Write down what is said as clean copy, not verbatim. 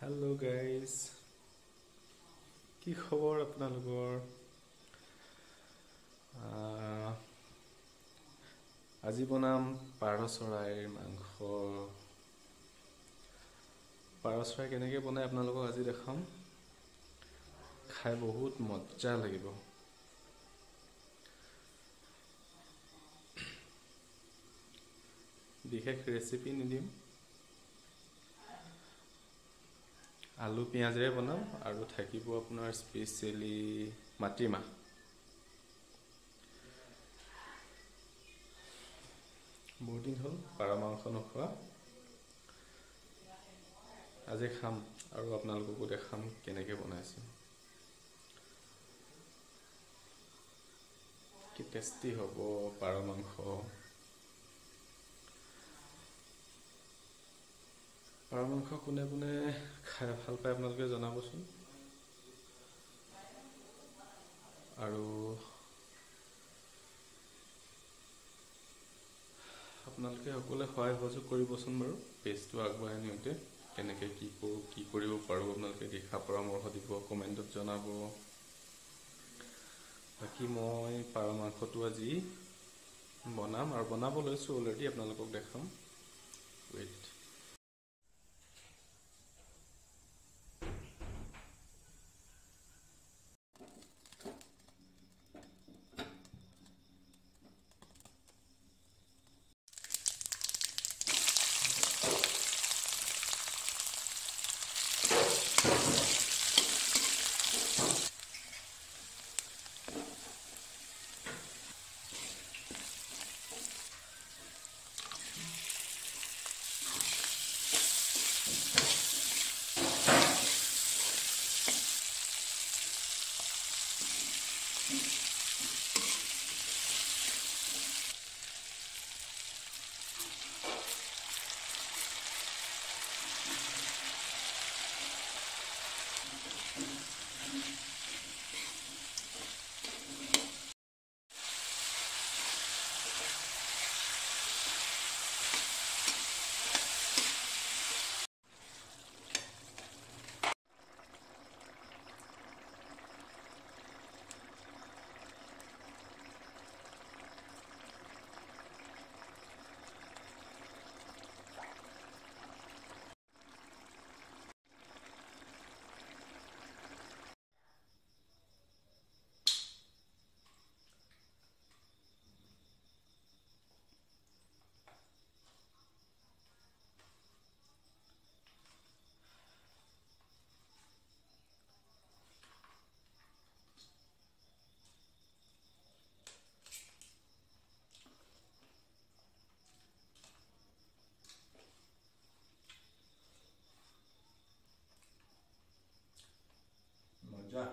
Hello' guys, কি খবৰ আপোনালোকৰ? আহ, আজি বনাম পাৰ চৰাইৰ মাংস। পাৰ চৰাই কেনেকৈ বনাই আপোনালোকক আজি দেখাম। খাই বহুত মজা লাগিব। বিশেষ ৰেচিপি নিদিম, আলু পিঁয়াজেৰে বনাম আৰু থাকিব আপোনাৰ স্পেচিয়েলি মাটিমাহ। বহুত দিন হ'ল পাৰ মাংস নোখোৱা, আজি খাম আৰু আপোনালোককো দেখাম কেনেকৈ বনাইছোঁ। কি টেষ্টি হ'ব পাৰ মাংস। পাৰ মাংস কোনে কোনে খাই ভাল পায় আপোনালোকে জনাবচোন। আৰু আপোনালোকে সকলোৱে সহায় সহযোগ কৰিবচোন বাৰু, পেজটো আগবঢ়াই নিওঁতে। কেনেকৈ কি কৰোঁ, কি কৰিব পাৰোঁ আপোনালোকে দিহা পৰামৰ্শ দিব, কমেণ্টত জনাব। বাকী মই পাৰ মাংসটো আজি বনাম আৰু বনাব লৈছোঁ অলৰেডি, আপোনালোকক দেখাম। ৱেইট। মজা।